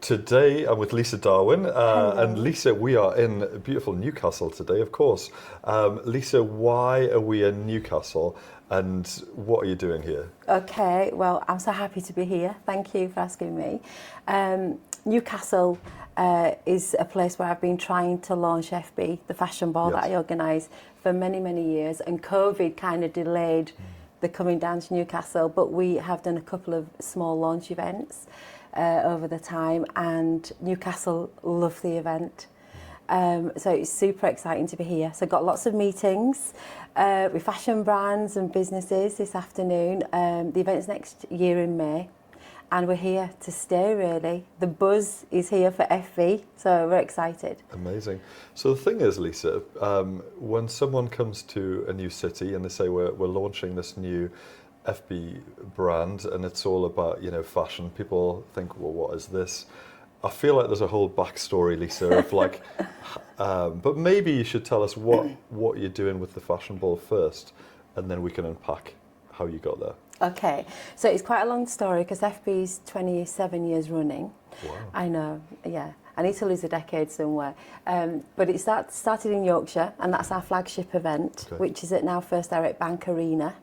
today I'm with Lisa Darwin, Hello. and Lisa, we are in beautiful Newcastle today, of course. Lisa, why are we in Newcastle, and what are you doing here? Okay, well, I'm so happy to be here. Thank you for asking me. Newcastle is a place where I've been trying to launch FB, the fashion ball that I organise, for many, many years, and COVID kind of delayed the coming down to Newcastle, but we have done a couple of small launch events over the time, and Newcastle loved the event. So it's super exciting to be here. So got lots of meetings with fashion brands and businesses this afternoon. The event's next year in May, and we're here to stay really. The buzz is here for FV, so we're excited. Amazing. So the thing is, Lisa, when someone comes to a new city and they say we're launching this new FB brand and it's all about, fashion, people think, well, what is this? I feel like there's a whole backstory, Lisa, of like, but maybe you should tell us what you're doing with the fashion ball first, and then we can unpack how you got there. Okay, so it's quite a long story because FB's 27 years running. Wow. I know, yeah. I need to lose a decade somewhere. But it started in Yorkshire, and that's our flagship event, which is at now First Direct Bank Arena.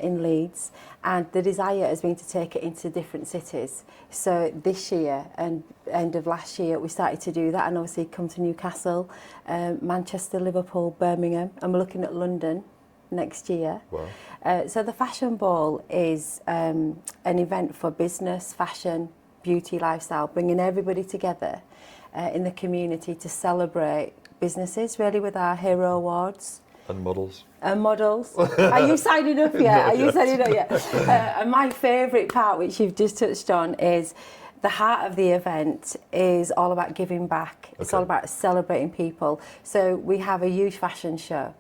In Leeds, and the desire has been to take it into different cities. So this year and end of last year we started to do that, and obviously come to Newcastle, Manchester, Liverpool, Birmingham, and we're looking at London next year. Wow. So the Fashion Ball is an event for business, fashion, beauty, lifestyle, bringing everybody together in the community to celebrate businesses, really, with our hero awards. And models. And models. Are you signing up yet? Are you signing up yet? And my favourite part, which you've just touched on, is the heart of the event is all about giving back. It's all about celebrating people. So we have a huge fashion show.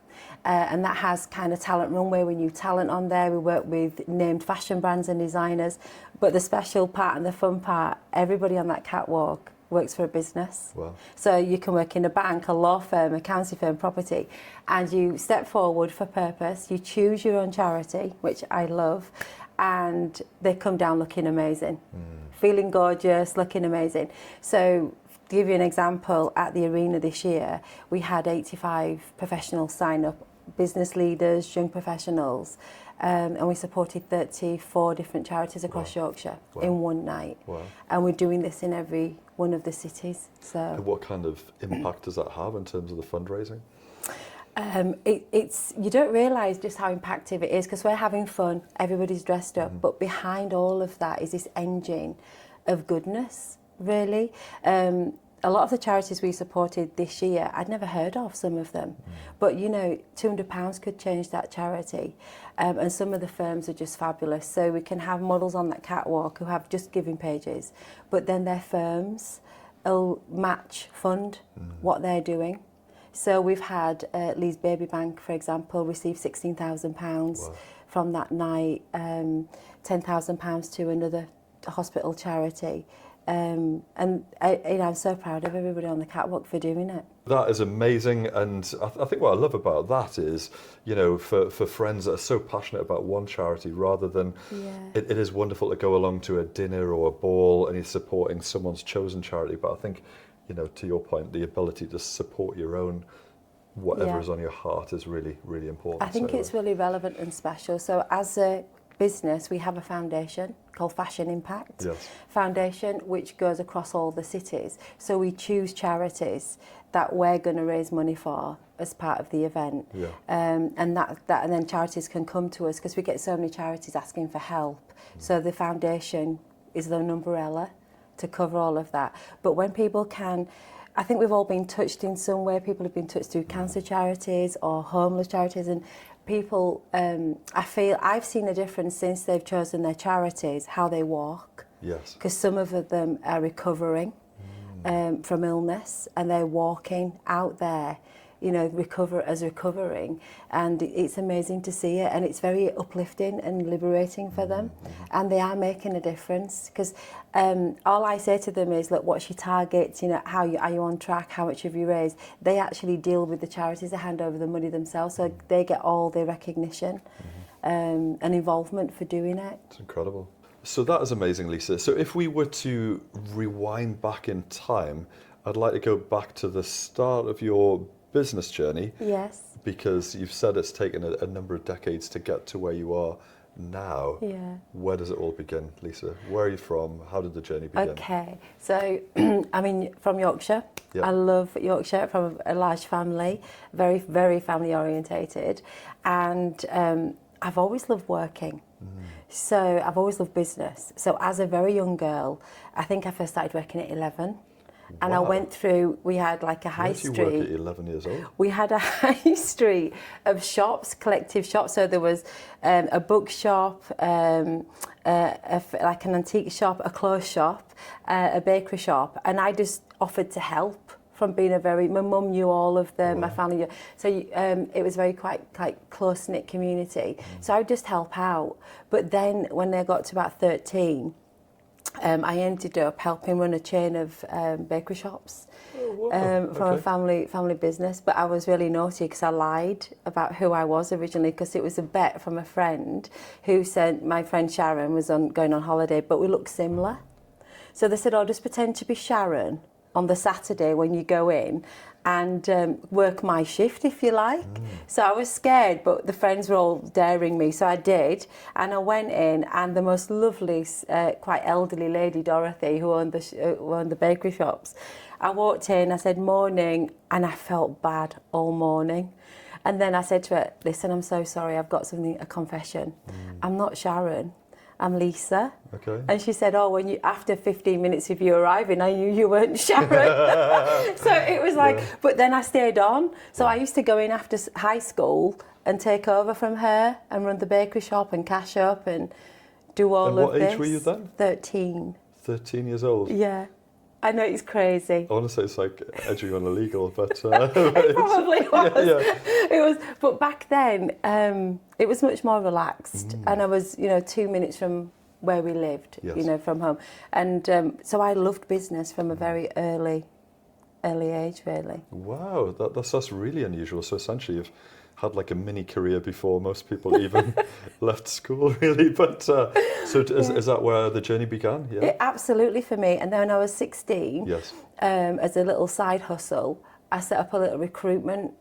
And that has kind of talent runway with new talent on there. We work with named fashion brands and designers. But the special part and the fun part, everybody on that catwalk works for a business. Wow. So you can work in a bank, a law firm, a county firm, property, and you step forward for purpose. You choose your own charity, which I love, and they come down looking amazing, feeling gorgeous, looking amazing. So to give you an example, at the arena this year, we had 85 professionals sign up, business leaders, young professionals, and we supported 34 different charities across Yorkshire in one night. Wow. And we're doing this in every one of the cities. So, and what kind of impact does that have in terms of the fundraising? it's you don't realise just how impactful it is because we're having fun, everybody's dressed up, but behind all of that is this engine of goodness, really. A lot of the charities we supported this year, I'd never heard of some of them. But, £200 could change that charity. And some of the firms are just fabulous. So we can have models on that catwalk who have just giving pages, but then their firms will fund what they're doing. So we've had Leeds Baby Bank, for example, receive £16,000 from that night, £10,000 to another hospital charity. And I'm so proud of everybody on the catwalk for doing it. That is amazing, and I think what I love about that is, for friends that are so passionate about one charity rather than, it is wonderful to go along to a dinner or a ball and you're supporting someone's chosen charity, but I think, to your point, the ability to support your own, whatever is on your heart is really, really important. I think it's really relevant and special. So as a business, we have a foundation called Fashion Impact Foundation, which goes across all the cities. So we choose charities that we're going to raise money for as part of the event, and then charities can come to us because we get so many charities asking for help. So the foundation is an umbrella to cover all of that. But when people can, I think we've all been touched in some way. People have been touched through cancer charities or homeless charities, and people, I feel I've seen a difference since they've chosen their charities, how they walk. Yes. Because some of them are recovering from illness, and they're walking out there, recovering, and it's amazing to see it, and it's very uplifting and liberating for them, and they are making a difference. Because all I say to them is, look, what's your target? Are you on track? How much have you raised? They actually deal with the charities. They hand over the money themselves, so they get all the recognition and involvement for doing it. It's incredible. So that is amazing, Lisa. So if we were to rewind back in time, I'd like to go back to the start of your business journey, Yes. because you've said it's taken a number of decades to get to where you are now. Yeah. Where does it all begin, Lisa? Where are you from? How did the journey begin? Okay, so I mean, from Yorkshire. Yeah. I love Yorkshire, from a large family, very, very family orientated, and I've always loved working. So I've always loved business. So as a very young girl, I think I first started working at 11. And I Wow. went through, we had like a high Where did you work street. at 11 years old? We had a high street of shops, collective shops. So there was a bookshop, like an antique shop, a clothes shop, a bakery shop. And I just offered to help from being my mum knew all of them, my family knew. So it was very quite close-knit community. So I would just help out. But then when I got to about 13, I ended up helping run a chain of bakery shops from a family business. But I was really naughty because I lied about who I was originally, because it was a bet from a friend who said my friend Sharon was going on holiday, but we looked similar. So they said, oh, just pretend to be Sharon on the Saturday when you go in and work my shift, if you like. So I was scared, but the friends were all daring me, so I did. And I went in, and the most lovely, quite elderly lady, Dorothy, who owned the bakery shops, I walked in, I said, morning, and I felt bad all morning. And then I said to her, listen, I'm so sorry, I've got a confession. I'm not Sharon, I'm Lisa. Okay. And she said, oh, after 15 minutes of you arriving, I knew you weren't Sharon. So it was like, but then I stayed on. So I used to go in after high school and take over from her and run the bakery shop and cash up and do all of this. What age were you then? 13. 13 years old? Yeah. I know, it's crazy. I want to say it's like edging on illegal, but... It probably was. Yeah. It was. But back then, it was much more relaxed. And I was, 2 minutes from where we lived, Yes. from home. And so I loved business from a very early age, really. Wow, that's really unusual. So essentially you've had like a mini career before most people even left school, really. But is that where the journey began? Yeah. It, absolutely, for me. And then when I was 16, Yes. As a little side hustle, I set up a little recruitment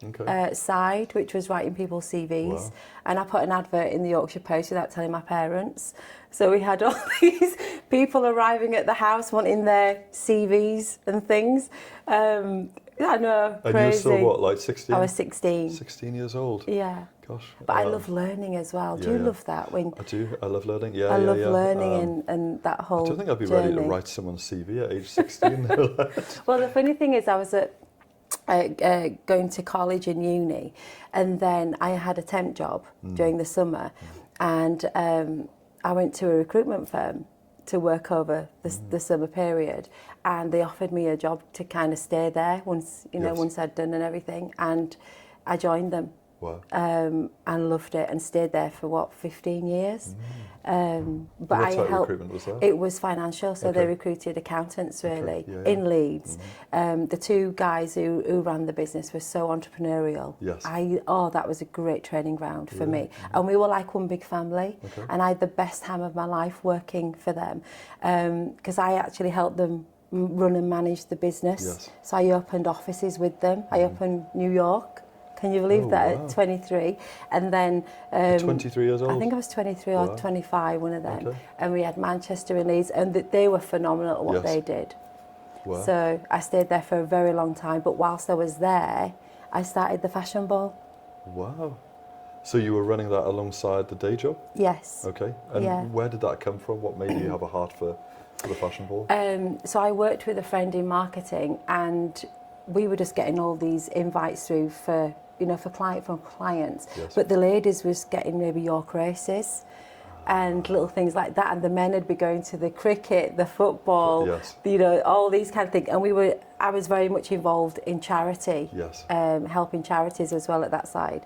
side, which was writing people's CVs. Wow. And I put an advert in the Yorkshire Post without telling my parents. So we had all these people arriving at the house wanting their CVs and things. I know, crazy. And you were still what, like 16? I was 16. 16 years old. Yeah. Gosh. But I love learning as well. Do you love that? I do. I love learning. Yeah, I love learning and that whole I don't think I'd be journey. ready to write someone's CV at age 16. Well, the funny thing is I was going to college and uni, and then I had a temp job during the summer, and I went to a recruitment firm to work over the summer period, and they offered me a job to kind of stay there once I'd done and everything, and I joined them. Wow. And loved it and stayed there for 15 years. But what I type of helped. recruitment was that? It was financial, so they recruited accountants really in Leeds. The two guys who ran the business were so entrepreneurial. Yes. That was a great training ground for me. And we were like one big family, and I had the best time of my life working for them, because I actually helped them run and manage the business. Yes. So I opened offices with them. I opened New York. Can you believe that? Wow. At 23, and then 23 years old? I think I was 23 or 25, one of them. Okay. And we had Manchester and Leeds, and they were phenomenal at what they did. Wow. So I stayed there for a very long time. But whilst I was there, I started the fashion ball. Wow. So you were running that alongside the day job? Yes. Okay. And where did that come from? What made you have a heart for the fashion ball? So I worked with a friend in marketing, and we were just getting all these invites through from clients. Yes. But the ladies was getting maybe York races and little things like that, and the men would be going to the cricket, the football, all these kind of things. And I was very much involved in charity, helping charities as well at that side.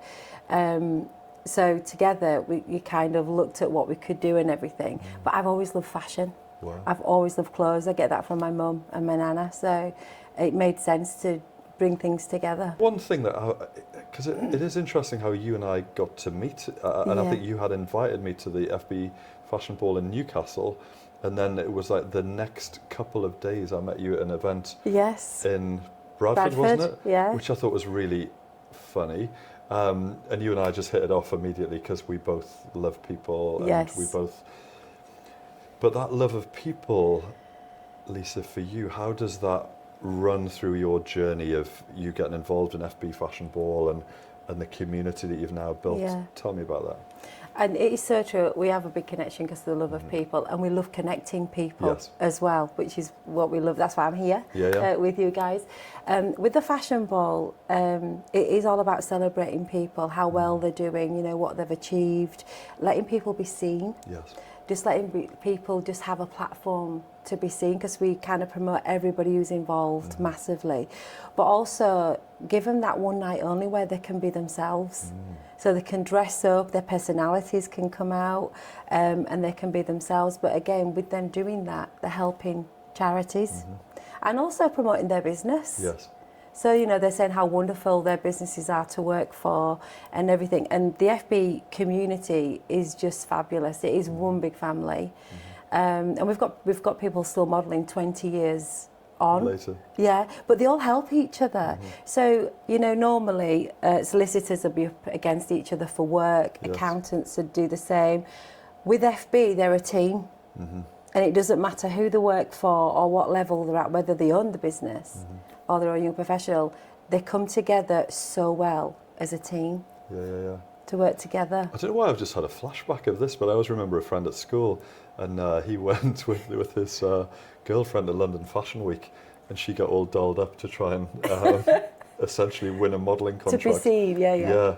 So together we kind of looked at what we could do and everything. But I've always loved fashion. Wow. I've always loved clothes. I get that from my mum and my nana, so it made sense to bring things together. One thing because it is interesting how you and I got to meet, and I think you had invited me to the FB fashion ball in Newcastle, and then it was like the next couple of days I met you at an event Yes. in Bradford, wasn't it? Yeah. Which I thought was really funny. And you and I just hit it off immediately because we both love people, and Yes. we both. But that love of people, Lisa, for you, how does that run through your journey of you getting involved in FB Fashion Ball and the community that you've now built? Yeah. Tell me about that. And it is so true. We have a big connection because of the love of people, and we love connecting people Yes. as well, which is what we love. That's why I'm here Yeah. with you guys. With the fashion ball, it is all about celebrating people, how well they're doing, you know, what they've achieved, letting people be seen. Yes. Just letting people just have a platform to be seen, because we kind of promote everybody who's involved massively, but also give them that one night only where they can be themselves. So they can dress up, their personalities can come out, and they can be themselves. But again, with them doing that, they're helping charities and also promoting their business. Yes. So, you know, they're saying how wonderful their businesses are to work for and everything. And the FB community is just fabulous. It is one big family. And we've got people still modelling 20 years on. Later. Yeah, but they all help each other. So, you know, normally solicitors will be up against each other for work, Yes. accountants would do the same. With FB, they're a team. And it doesn't matter who they work for or what level they're at, whether they own the business or they're a young professional, they come together so well as a team Yeah. to work together. I don't know why I've just had a flashback of this, but I always remember a friend at school, and he went with his girlfriend to London Fashion Week, and she got all dolled up to try and essentially win a modelling contract. To be seen, yeah.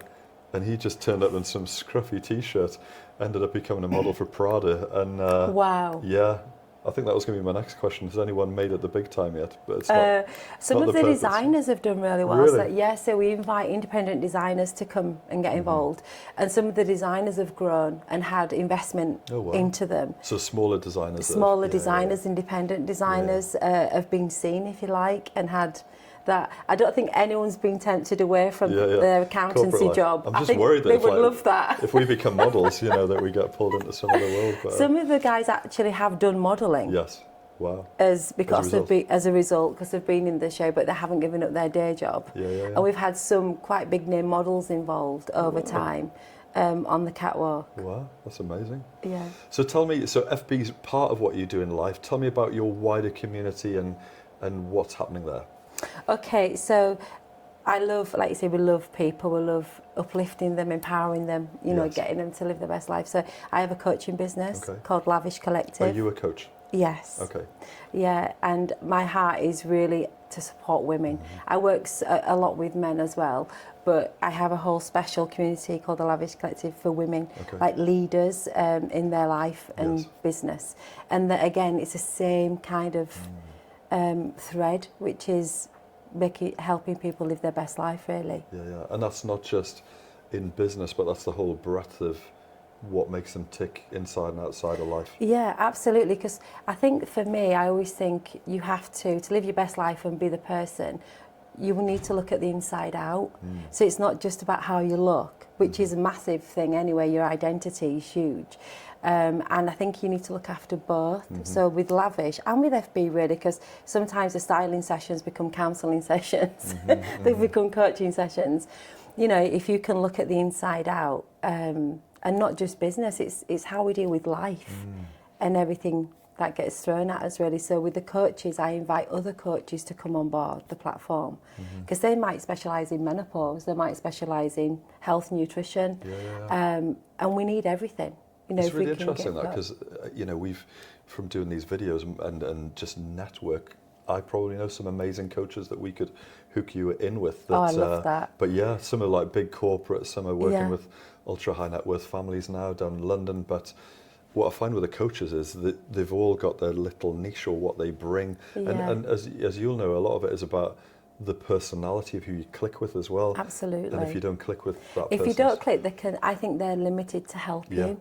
And he just turned up in some scruffy T-shirt, ended up becoming a model for Prada, and Wow. yeah. I think that was going to be my next question. Has anyone made it the big time yet? But it's not. Some not of the purpose. designers have done really well. Really? So we invite independent designers to come and get involved. And some of the designers have grown and had investment Oh, wow. into them. So smaller designers. Smaller designers, independent designers have been seen, if you like, and had that. I don't think anyone's been tempted away from their accountancy Corporate life. job. I'm I just think worried that they if, would like, love that. If we become models, you know, that we get pulled into some other world. But, Some of the guys actually have done modelling. yes. Wow. As a result, because they've been in the show, but they haven't given up their day job. Yeah. And we've had some quite big name models involved over time on the catwalk. Wow, that's amazing. Yeah. So tell me, so FB's part of what you do in life. Tell me about your wider community and what's happening there. Okay, so I love, like you say, we love people. We love uplifting them, empowering them, you know, getting them to live their best life. So I have a coaching business called Lavish Collective. Are you a coach? Yes. Okay. Yeah, and my heart is really to support women. I work a lot with men as well, but I have a whole special community called the Lavish Collective for women, like leaders in their life and business. And that, again, it's the same kind of thread, which is helping people live their best life, really. Yeah. And that's not just in business, but that's the whole breadth of what makes them tick inside and outside of life. Yeah, absolutely. Because I think for me, I always think you have to live your best life and be the person, you will need to look at the inside out. So it's not just about how you look, which is a massive thing anyway. Your identity is huge. And I think you need to look after both. So with Lavish and with FB, really, because sometimes the styling sessions become counselling sessions. They become coaching sessions. You know, if you can look at the inside out, and not just business, it's how we deal with life and everything that gets thrown at us, really. So with the coaches, I invite other coaches to come on board the platform, because they might specialise in menopause, they might specialise in health, nutrition, and we need everything. You know, it's if really we can interesting get that, because you know, we've, from doing these videos and just network, I probably know some amazing coaches that we could hook you in with. That, I love that. But yeah, some are like big corporates, some are working with ultra high net worth families now down in London. But what I find with the coaches is that they've all got their little niche or what they bring. And as you'll know, a lot of it is about the personality of who you click with as well. Absolutely. And if you don't click with that if you don't click, I think they're limited to help you.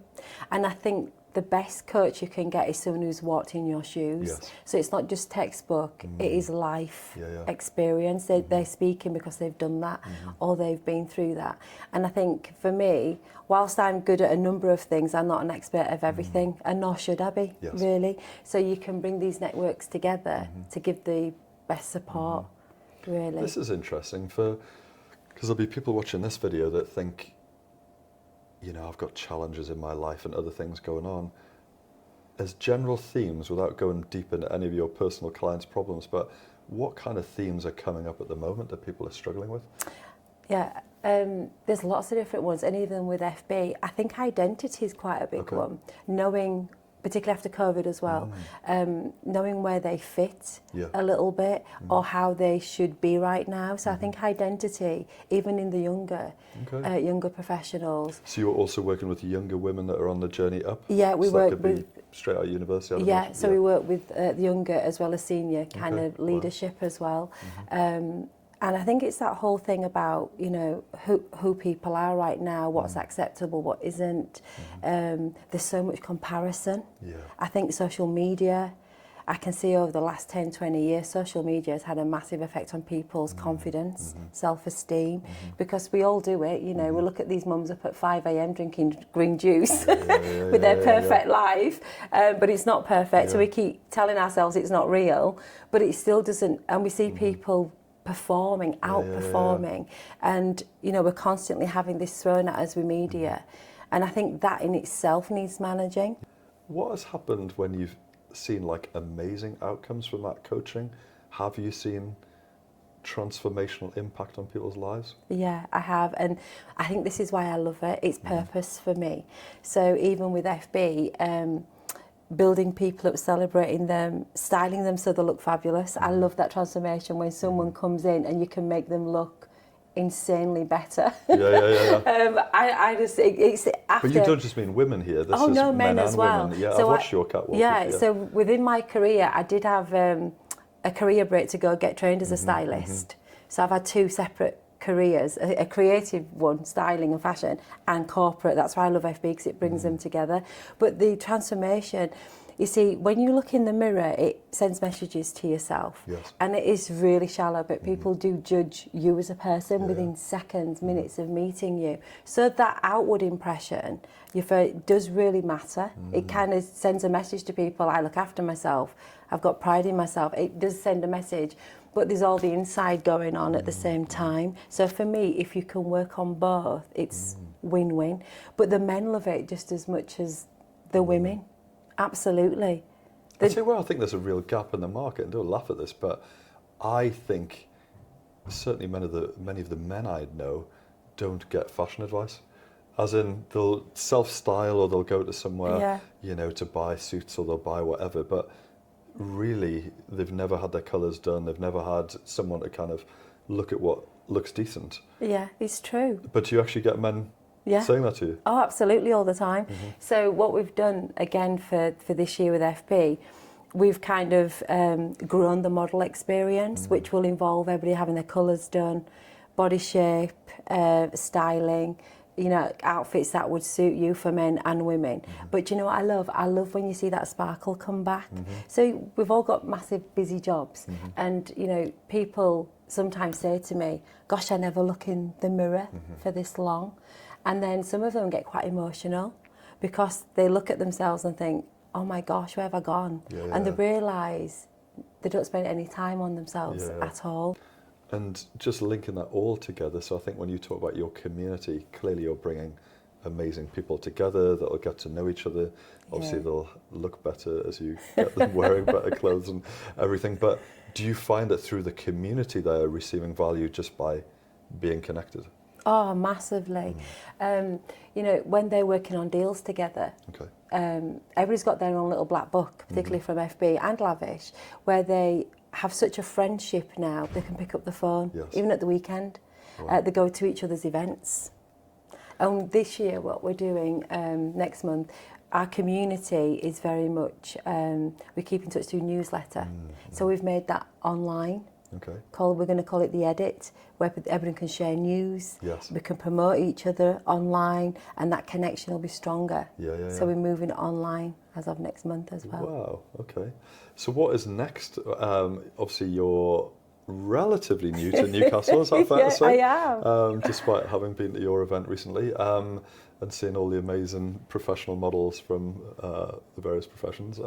And I think the best coach you can get is someone who's walked in your shoes. Yes. So it's not just textbook, it is life Yeah, yeah. experience. They're speaking because they've done that or they've been through that. And I think for me, whilst I'm good at a number of things, I'm not an expert of everything, and nor should I be, Yes. really. So you can bring these networks together to give the best support, really. This is interesting because there'll be people watching this video that think, you know, I've got challenges in my life and other things going on. As general themes, without going deep into any of your personal clients' problems, but what kind of themes are coming up at the moment that people are struggling with? Yeah, there's lots of different ones, and even with FB, I think identity is quite a big one. Knowing, particularly after COVID as well, knowing where they fit a little bit or how they should be right now. So I think identity, even in the younger professionals. So you're also working with younger women that are on the journey up? Yeah, we so work that could with... be straight out of university? So we work with the younger as well as senior kind of leadership as well. And I think it's that whole thing about, you know, who people are right now, what's acceptable, what isn't. There's so much comparison. Yeah. I think social media, I can see over the last 10, 20 years, social media has had a massive effect on people's confidence, self-esteem, because we all do it. You know, we look at these mums up at 5 a.m. drinking green juice with their perfect life, but it's not perfect. So we keep telling ourselves it's not real, but it still doesn't. And we see people performing, outperforming, and you know, we're constantly having this thrown at us with media, and I think that in itself needs managing. What has happened when you've seen like amazing outcomes from that coaching? Have you seen transformational impact on people's lives? Yeah, I have, and I think this is why I love it. It's purpose for me. So even with FB, building people up, celebrating them, styling them so they look fabulous. I love that transformation when someone comes in and you can make them look insanely better. I just, it's after... But you don't just mean women here, this is no, men as and well. women. Yeah, So I've watched your catwalk. Yeah, so within my career, I did have a career break to go get trained as a stylist. So I've had two separate careers, a creative one, styling and fashion, and corporate. That's why I love FB, because it brings them together. But the transformation, you see, when you look in the mirror, it sends messages to yourself. Yes. And it is really shallow, but people do judge you as a person within seconds, minutes of meeting you. So that outward impression, does really matter. It kind of sends a message to people. I look after myself. I've got pride in myself. It does send a message. But there's all the inside going on at the same time. So for me, if you can work on both, it's win-win. But the men love it just as much as the women. Absolutely. I tell you where I think there's a real gap in the market, and don't laugh at this, but I think certainly many of the men I know don't get fashion advice. As in, they'll self-style or they'll go to somewhere, you know, to buy suits or they'll buy whatever, but really they've never had their colours done, they've never had someone to kind of look at what looks decent. Yeah, it's true. But you actually get men saying that to you? Oh, absolutely, all the time. So what we've done, again, for this year with FB, we've kind of grown the model experience, which will involve everybody having their colours done, body shape, styling, you know, outfits that would suit you for men and women. But you know what I love? I love when you see that sparkle come back. So we've all got massive busy jobs, and you know, people sometimes say to me, gosh, I never look in the mirror for this long. And then some of them get quite emotional because they look at themselves and think, oh my gosh, where have I gone? And they realise they don't spend any time on themselves at all. And just linking that all together, so I think when you talk about your community, clearly you're bringing amazing people together that'll get to know each other. Obviously they'll look better as you get them wearing better clothes and everything. But do you find that through the community they're receiving value just by being connected? Oh, massively. You know, when they're working on deals together, everybody's got their own little black book, particularly from FB and Lavish, where they have such a friendship now, they can pick up the phone, even at the weekend. They go to each other's events. And this year, what we're doing next month, our community is very much, we keep in touch through newsletter. So we've made that online. Okay. We're going to call it The Edit, where everyone can share news. Yes. We can promote each other online, and that connection will be stronger. Yeah. So we're moving it online as of next month as well. Wow. Okay. So what is next? Obviously, you're relatively new to Newcastle. Is that fair to say? I am. Despite having been to your event recently and seeing all the amazing professional models from the various professions.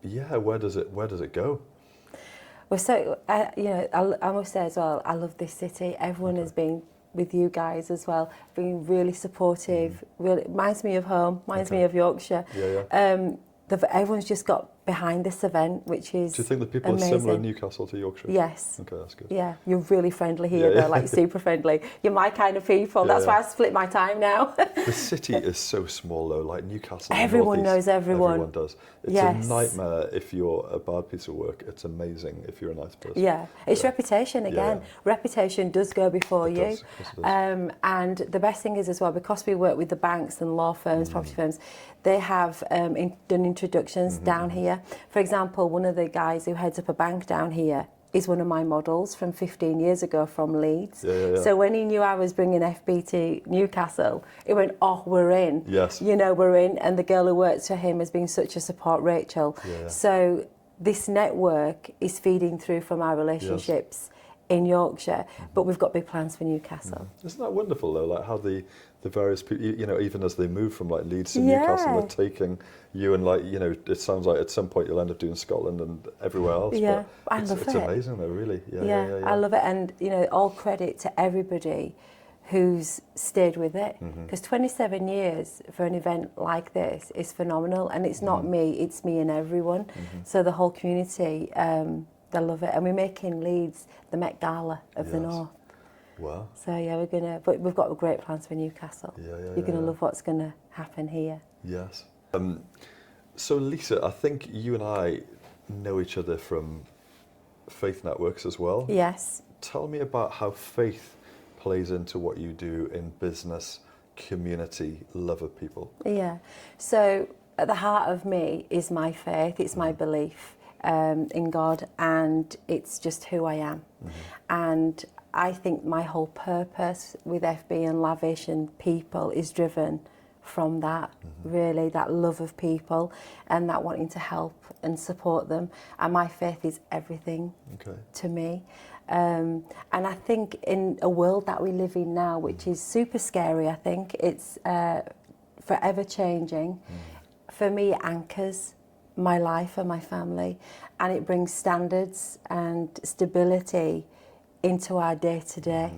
Yeah, where does it go? Well, so, I must say as well, I love this city. Everyone has been with you guys as well, being really supportive. Really reminds me of home, reminds me of Yorkshire. Yeah. Everyone's just got behind this event, which is Do you think that people amazing. are similar in Newcastle to Yorkshire? Yes. Okay, that's good. Yeah, you're really friendly here, Yeah. though, like super friendly. You're my kind of people. That's why I split my time now. The city is so small, though. Like Newcastle, Everyone knows everyone. Everyone does. It's Yes. a nightmare if you're a bad piece of work. It's amazing if you're a nice person. Yeah, it's reputation again. Yeah. Reputation does go before It you. does. Yes, it does. And the best thing is as well, because we work with the banks and law firms, property firms, they have done introductions down here. For example, one of the guys who heads up a bank down here is one of my models from 15 years ago from Leeds. Yeah. So when he knew I was bringing FB to Newcastle, he went, oh, we're in. Yes. We're in. And the girl who works for him has been such a support, Rachel. Yeah. So this network is feeding through from our relationships in Yorkshire, but we've got big plans for Newcastle. Isn't that wonderful, though? Like how the various people, even as they move from like Leeds to Newcastle, they're taking you and it sounds like at some point you'll end up doing Scotland and everywhere else. Yeah, but I love it. It's amazing, though, really. Yeah. I love it, and all credit to everybody who's stayed with it, because 27 years for an event like this is phenomenal, and it's not me, it's me and everyone. So the whole community, they love it, and we're making Leeds the Met Gala of the North. Wow. So but we've got great plans for Newcastle. You're gonna love what's gonna happen here. Yes. So Lisa, I think you and I know each other from faith networks as well. Yes. Tell me about how faith plays into what you do in business, community, love of people. Yeah. So at the heart of me is my faith. It's my belief in God, and it's just who I am. And I think my whole purpose with FB and Lavish and people is driven from that, really, that love of people and that wanting to help and support them. And my faith is everything to me. And I think in a world that we live in now, which is super scary, I think it's forever changing. For me, it anchors my life and my family, and it brings standards and stability into our day-to-day.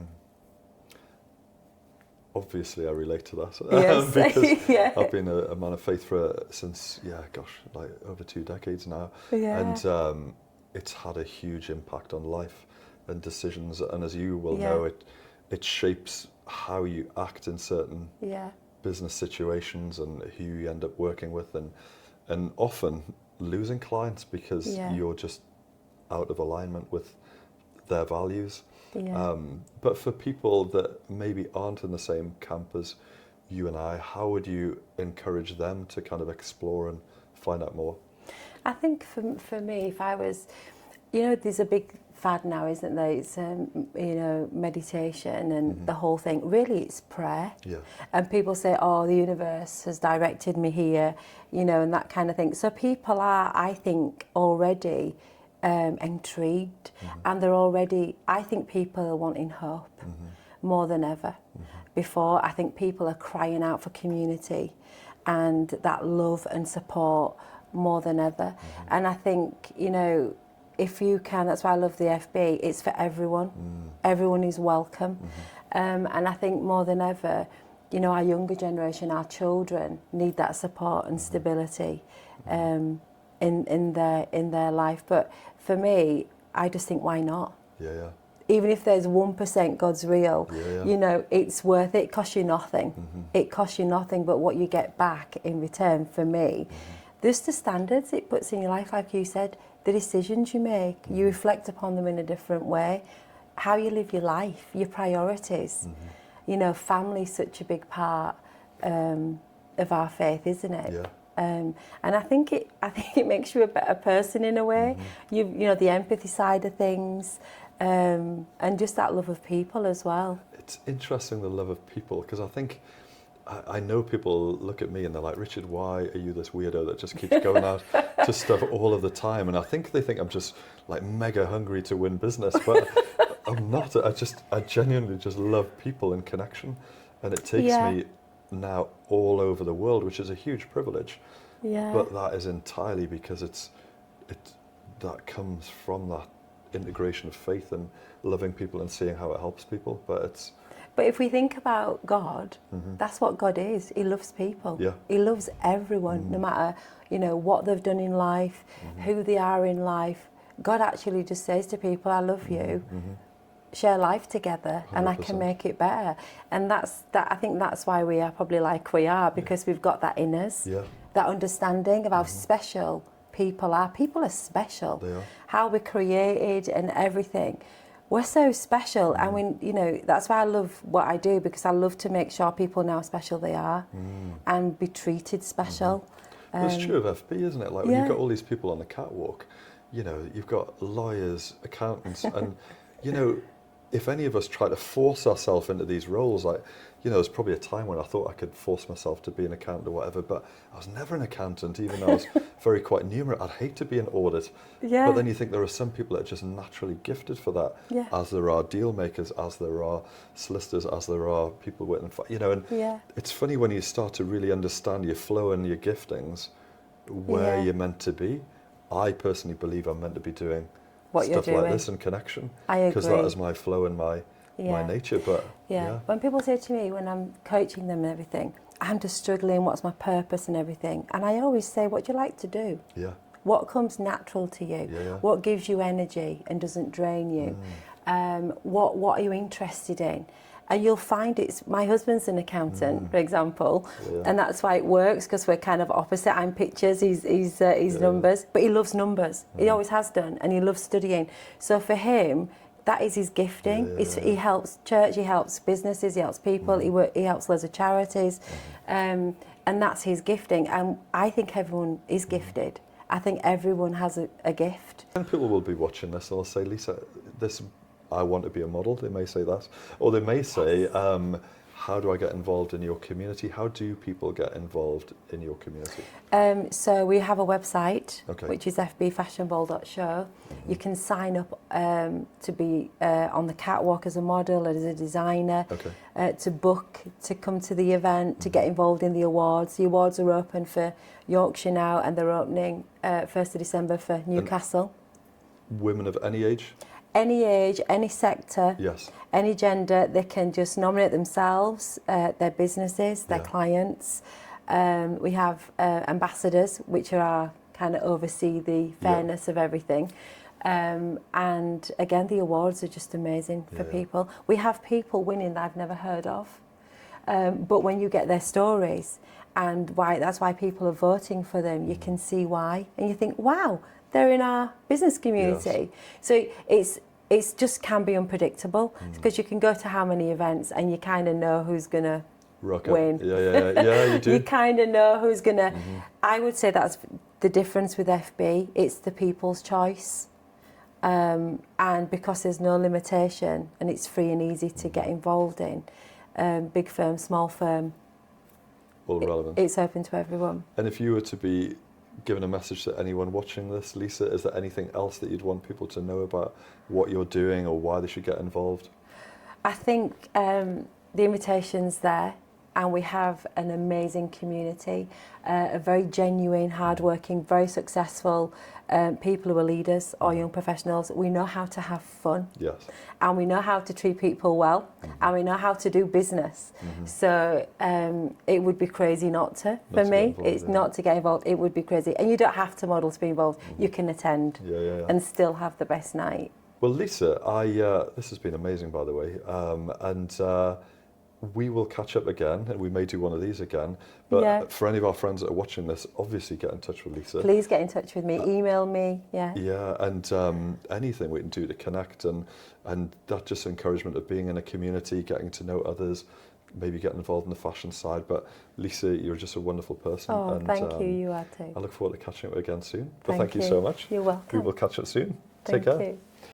Obviously, I relate to that Yes. because I've been a man of faith since like over 2 decades now, and it's had a huge impact on life and decisions. And as you will know, it shapes how you act in certain business situations and who you end up working with, and often losing clients because you're just out of alignment with their values. But for people that maybe aren't in the same camp as you and I, how would you encourage them to kind of explore and find out more? I think for me, if I was, there's a big fad now, isn't there? It's, meditation and the whole thing. Really, it's prayer. Yeah. And people say, oh, the universe has directed me here, and that kind of thing. So people are, I think, already intrigued, and I think people are wanting hope more than ever before. I think people are crying out for community and that love and support more than ever. And I think, if you can, that's why I love the FB, it's for everyone. Everyone is welcome. And I think more than ever, our younger generation, our children need that support and stability in their life. But for me, I just think, why not? Even if there's 1% God's real, it's worth it. It costs you nothing. It costs you nothing, but what you get back in return, for me, there's the standards it puts in your life, like you said, the decisions you make, you reflect upon them in a different way, how you live your life, your priorities. Family's such a big part of our faith, isn't it? And I think it makes you a better person in a way. You know, the empathy side of things, and just that love of people as well. It's interesting, the love of people, because I think I know people look at me and they're like, Richard, why are you this weirdo that just keeps going out to stuff all of the time? And I think they think I'm just like mega hungry to win business, but I'm not. I genuinely just love people and connection, and it takes me now all over the world, which is a huge privilege. Yeah. But that is entirely because that comes from that integration of faith and loving people and seeing how it helps people. But if we think about God, that's what God is. He loves people. Yeah. He loves everyone, no matter, you know, what they've done in life, who they are in life. God actually just says to people, I love you. Share life together, 100%. And I can make it better. And I think that's why we are probably like we are, because we've got that in us, that understanding of how special people are. People are special. They are. How we're created and everything. We're so special, and you know, that's why I love what I do, because I love to make sure people know how special they are and be treated special. It's true of FB, isn't it? Like when you've got all these people on the catwalk, you know, you've got lawyers, accountants, and you know, if any of us try to force ourselves into these roles, like, you know, there's probably a time when I thought I could force myself to be an accountant or whatever, but I was never an accountant, even though I was very quite numerate. I'd hate to be an audit. But then you think there are some people that are just naturally gifted for that, as there are deal makers, as there are solicitors, as there are people waiting for, you know, and it's funny when you start to really understand your flow and your giftings, where you're meant to be. I personally believe I'm meant to be doing stuff like this and connection. I agree. Because that is my flow and my nature. But when people say to me when I'm coaching them and everything, I'm just struggling, what's my purpose and everything, and I always say, what do you like to do? What comes natural to you? What gives you energy and doesn't drain you? What are you interested in? And you'll find my husband's an accountant, for example, and that's why it works, because we're kind of opposite. I'm pictures, he's numbers, but he loves numbers. He always has done, and he loves studying. So for him, that is his gifting. He helps church, he helps businesses, he helps people, he helps loads of charities, and that's his gifting. And I think everyone is gifted. I think everyone has a gift. And people will be watching this and they'll say, Lisa, I want to be a model. They may say that. Or they may say, how do I get involved in your community? How do people get involved in your community? So we have a website, which is fbfashionball.show. You can sign up to be on the catwalk as a model, as a designer, to book, to come to the event, to get involved in the awards. The awards are open for Yorkshire now, and they're opening 1st of December for Newcastle. And women of any age? Any age, any sector, any gender, they can just nominate themselves, their businesses, their clients. We have ambassadors, which are our kind of oversee the fairness of everything. And again, the awards are just amazing for people. We have people winning that I've never heard of. But when you get their stories and that's why people are voting for them, you can see why. And you think, wow, they're in our business community. So it's just can be unpredictable, because you can go to how many events and you kind of know who's going to win. Yeah, you do. You kind of know who's going to... I would say that's the difference with FB. It's the people's choice. And because there's no limitation and it's free and easy to get involved in, big firm, small firm, all relevant. It's open to everyone. And if you were to be given a message to anyone watching this, Lisa, is there anything else that you'd want people to know about what you're doing or why they should get involved? I think the invitation's there, and we have an amazing community, a very genuine, hardworking, very successful people who are leaders or young professionals. We know how to have fun, and we know how to treat people well, and we know how to do business. So it would be crazy not to. For me, it's not to get involved. It would be crazy, and you don't have to model to be involved. You can attend and still have the best night. Well, Lisa, this has been amazing, by the way, and we will catch up again, and we may do one of these again. But for any of our friends that are watching this, obviously get in touch with Lisa. Please get in touch with me, email me, and anything we can do to connect, and that just encouragement of being in a community, getting to know others, maybe getting involved in the fashion side. But Lisa, you're just a wonderful person. Oh, and, thank you. You are too. I look forward to catching up again soon. But Thank thank you you so much. You're welcome. We will catch up soon. Thank Take care. you.